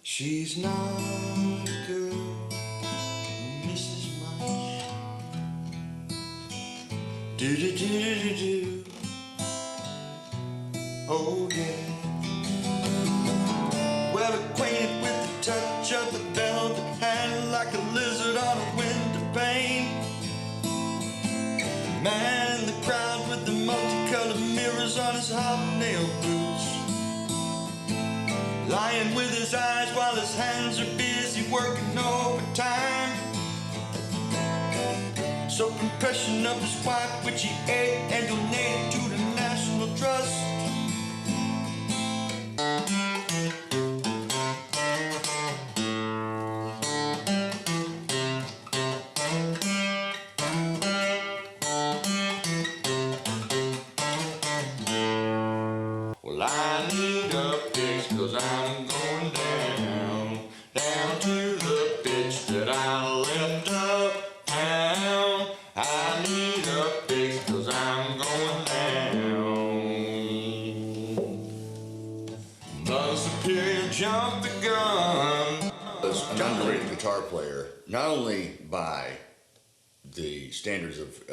She's not a girl who misses much. Do. Oh yeah. Well acquainted with the touch of the velvet hand, like a lizard on a window pane. Man in the crowd with the multicolored mirrors on his hobnail boots, lying with his eyes while his hands are busy working overtime. So confession of his wife, which he ate and donated to the National Trust. Well, I need a fix 'cause I'm going down to the bitch that I left uptown. I need a fix 'cause I'm going down. The Superior jumped the gun. Was an underrated guitar player, not only by the standards of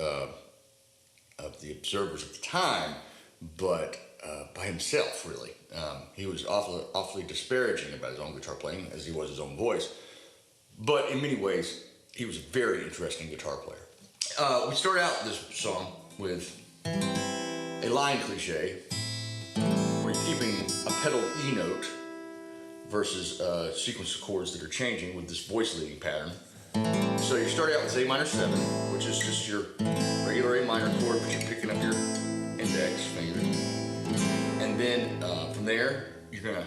the observers at the time, but by himself, really. He was awfully disparaging about his own guitar playing, as he was his own voice. But in many ways, he was a very interesting guitar player. We start out this song with a line cliche, where you're keeping a pedal E note versus a sequence of chords that are changing with this voice leading pattern. So you start out with A minor 7, which is just your regular A minor chord, but you're picking up your index finger. And then from there, you're gonna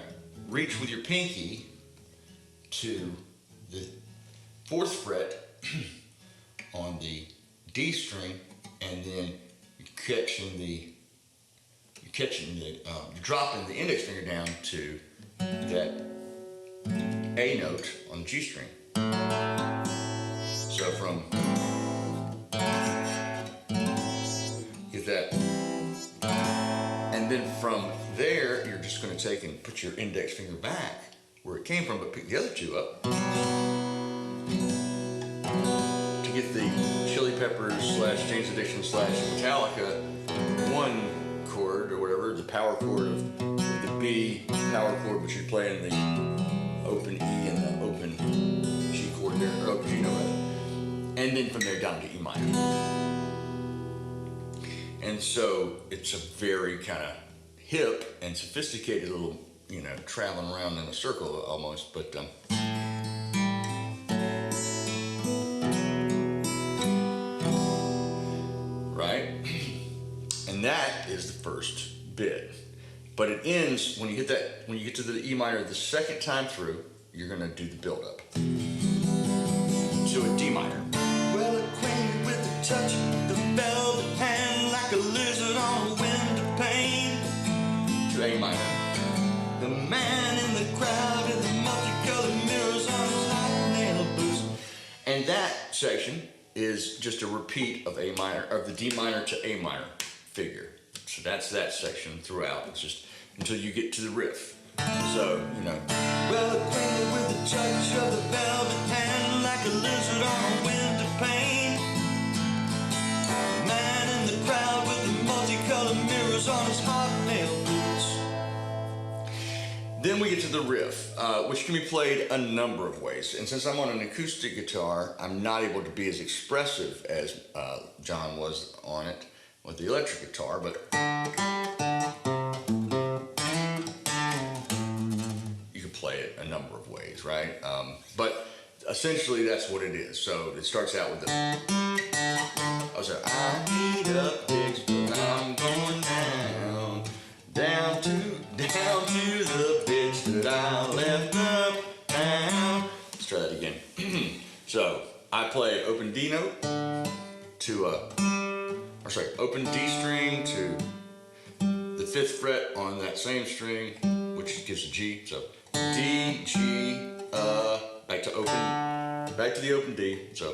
reach with your pinky to the 4th fret on the D string, and then you're dropping the index finger down to that A note on the G string. So from get that. And then from there, you're just going to take and put your index finger back where it came from, but pick the other two up to get the Chili Peppers / Jane's Addiction / Metallica 1 chord or whatever, the power chord of the B power chord, which you play in the open E and the open G chord there, or open G note rather. And then from there down to E minor. And so it's a very kind of hip and sophisticated little, traveling around in a circle almost, but right? And that is the first bit. But it ends when you get to the E minor the second time through, you're gonna do the build up to a D minor. Well acquainted with the touch of the velvet hand, like a lizard on a window pane. To A minor. The man in the crowd in the multicolored mirrors on his hobnail boots. And that section is just a repeat of A minor, of the D minor to A minor figure. So that's that section throughout. It's just until you get to the riff. So, well acquainted with the touch of the velvet hand, like a lizard on a window pane. Man in the crowd with the multicolored mirrors on his hobnail boots. Then we get to the riff, which can be played a number of ways. And since I'm on an acoustic guitar, I'm not able to be as expressive as John was on it with the electric guitar, but you can play it a number of ways, right? But essentially that's what it is. So it starts out with the, I need a fix, but I'm going down to the bitch that I left uptown. Let's try that again. So I play open D note to open D string to the 5th fret on that same string, which gives a G. So D, G, back to the open D. So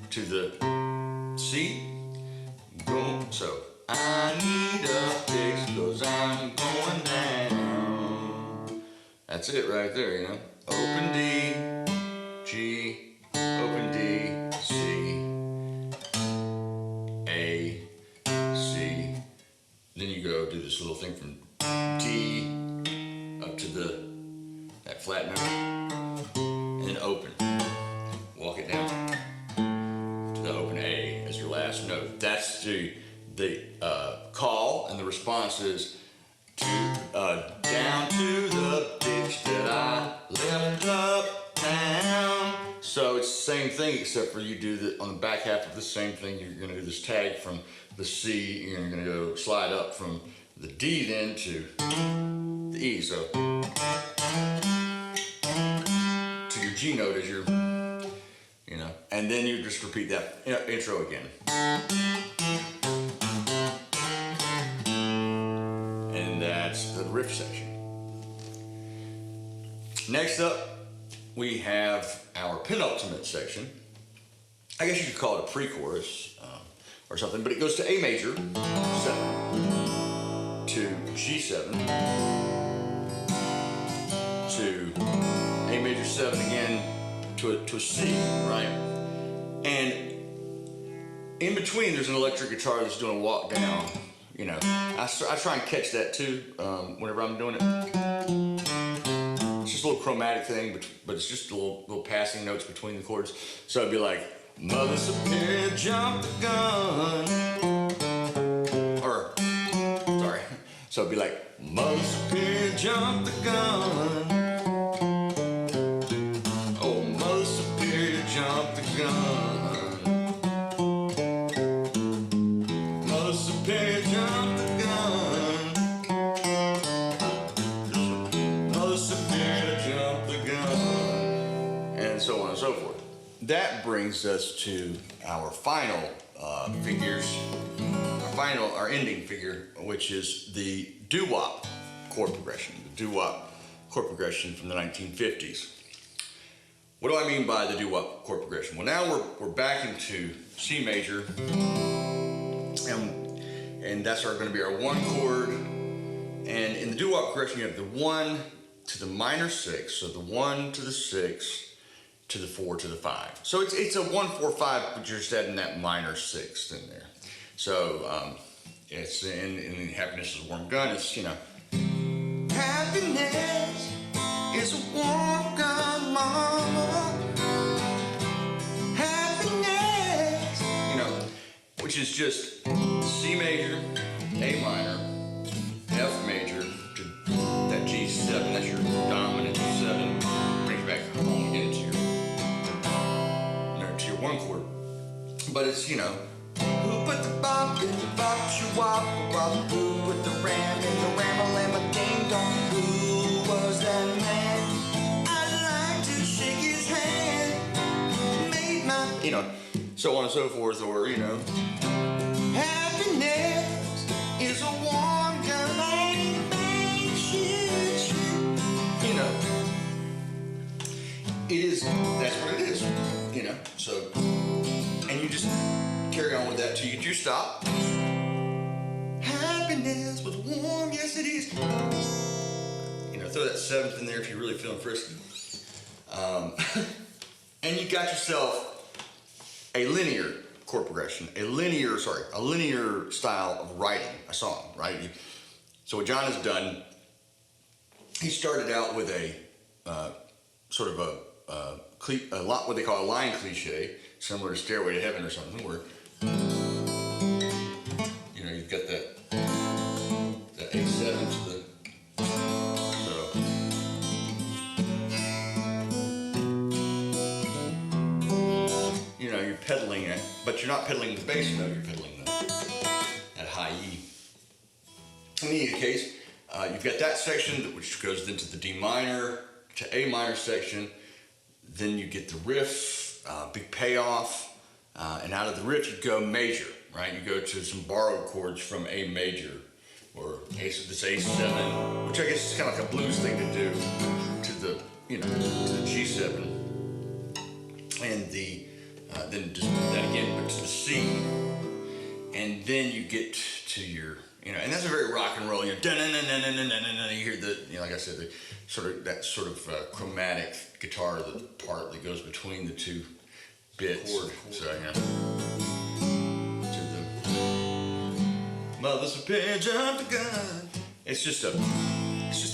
to the C, boom. So I need a fix 'cause I'm going down. That's it right there, you know. Open D, G, open D, C, A, C. Then you go do this little thing from D up to that flat note, and then open. Walk it down to the open A as your last note. That's the call, and the response is down to the bitch that I left uptown. So it's the same thing, except for you do on the back half of the same thing. You're going to do this tag from the C. You're going to go slide up from the D then to the E. So to your G note as your, you know, and then you just repeat that intro again. And that's the riff section. Next up, we have our penultimate section. I guess you could call it a pre-chorus or something, but it goes to A major 7, to G7, to A major 7 again, to a C, right? And in between, there's an electric guitar that's doing a walk down. You know, I try and catch that too whenever I'm doing it. It's just a little chromatic thing, but it's just a little passing notes between the chords. So it'd be like, Mother Superior jumped the gun. Or, sorry. So it'd be like, Mother Superior jumped the gun. Oh, Mother Superior jumped the gun. Mother Superior jumped the gun. Mother Superior jumped the gun. And so on and so forth. That brings us to our final figures, our ending figure, which is the doo-wop chord progression, the doo-wop chord progression from the 1950s. What do I mean by the doo-wop chord progression? Well, now we're back into C major, and that's going to be our 1 chord. And in the doo-wop progression, you have the 1 to the minor 6, so the 1 to the 6, to the 4 to the 5. So it's a 1, 4, 5, but you're just adding that minor 6th in there. So it's in Happiness is a Warm Gun. It's, you know, happiness is a warm gun, mama. Happiness, you know, which is just C major, A minor, F major to that G7. That's your dominant 7. Brings you back home again to your 1 chord. But it's, you know, who put the bop in the bop, you wop, who put the ram in the ramble, ding dong, who was that man? I'd like to shake his hand, made my, you know, so on and so forth, or, you know, happiness is a warm gun, you know, it is, that's what it is, you know, so, and you just carry on with that till you get your stop. Happiness was warm, yes it is. You know, throw that 7th in there if you're really feeling frisky. And you got yourself a linear chord progression, a linear style of writing a song, right? So what John has done, he started out with a sort of what they call a line cliche, similar to Stairway to Heaven or something, where, you know, you've got that A7 to the, so, you know, you're pedaling it, but you're not pedaling the bass note, you're pedaling that high E. In either case, you've got that section which goes into the D minor to A minor section. Then you get the riff, big payoff, and out of the riff you go major, right? You go to some borrowed chords from A major, or this A7, which I guess is kind of like a blues thing to do, to the, you know, to the G7, and then just that again, but to the C, and then you get to your and that's a very rock and roll. You hear the, like I said, the sort of chromatic guitar, the part that goes between the two bits. Chord. So to the Mother Superior jumped the gun. It's just a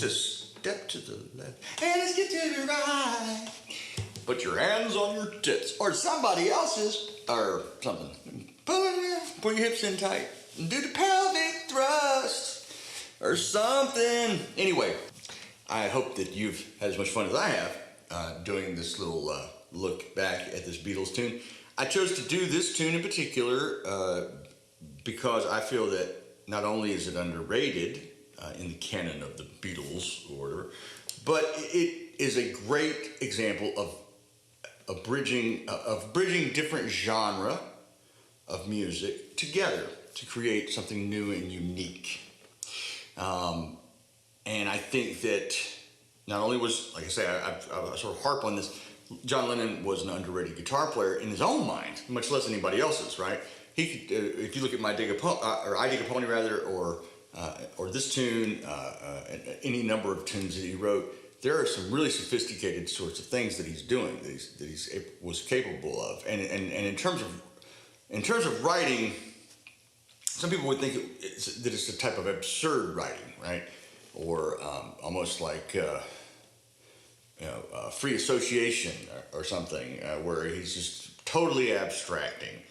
step to the left and let's get to the right. Put your hands on your tits or somebody else's or something. Pull your hips in tight and do the pelvic thrust or something. Anyway, I hope that you've had as much fun as I have doing this little look back at this Beatles tune. I chose to do this tune in particular because I feel that not only is it underrated in the canon of the Beatles order, but it is a great example of bridging different genre of music together to create something new and unique. And I think that not only was, like I say, I sort of harp on this, John Lennon was an underrated guitar player in his own mind, much less anybody else's, right? He could, if you look at I Dig a Pony rather, or this tune, any number of tunes that he wrote, there are some really sophisticated sorts of things that he's doing, that he was capable of. And in terms of writing, some people would think that it's a type of absurd writing, right? Or almost like free association or something, where he's just totally abstracting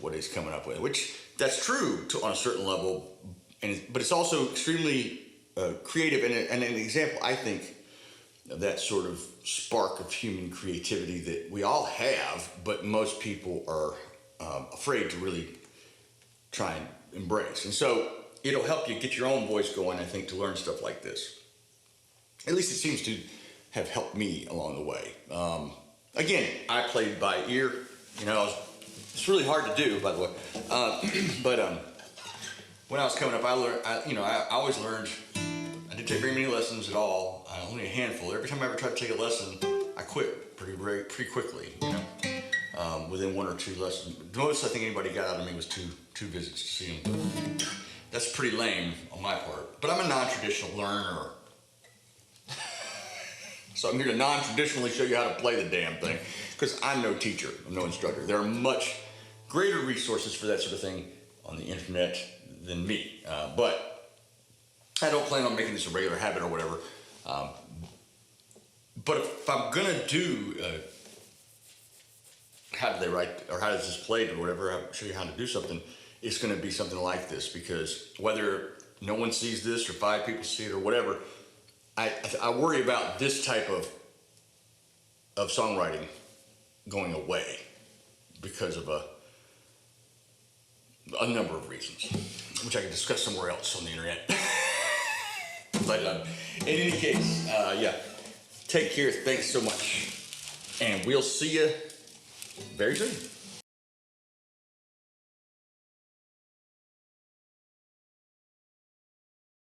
what he's coming up with, which that's true on a certain level, but it's also extremely creative and an example, I think, of that sort of spark of human creativity that we all have, but most people are afraid to really try and embrace. And so it'll help you get your own voice going, I think, to learn stuff like this. At least it seems to have helped me along the way. Again, I played by ear. It's really hard to do, by the way. But when I was coming up, I always learned. I didn't take very many lessons at all. Only a handful. Every time I ever tried to take a lesson, I quit pretty quickly. Within one or two lessons. The most I think anybody got out of me was two visits to see him. That's pretty lame on my part. But I'm a non-traditional learner. So I'm here to non-traditionally show you how to play the damn thing. Because I'm no teacher, I'm no instructor. There are much greater resources for that sort of thing on the internet than me. But I don't plan on making this a regular habit or whatever. But if I'm gonna do how do they write, or how does this played or whatever, I'll show you how to do something, it's gonna be something like this, because whether no one sees this or 5 people see it or whatever, I worry about this type of songwriting going away because of a number of reasons, which I can discuss somewhere else on the internet. But in any case, take care, thanks so much, and we'll see you very soon.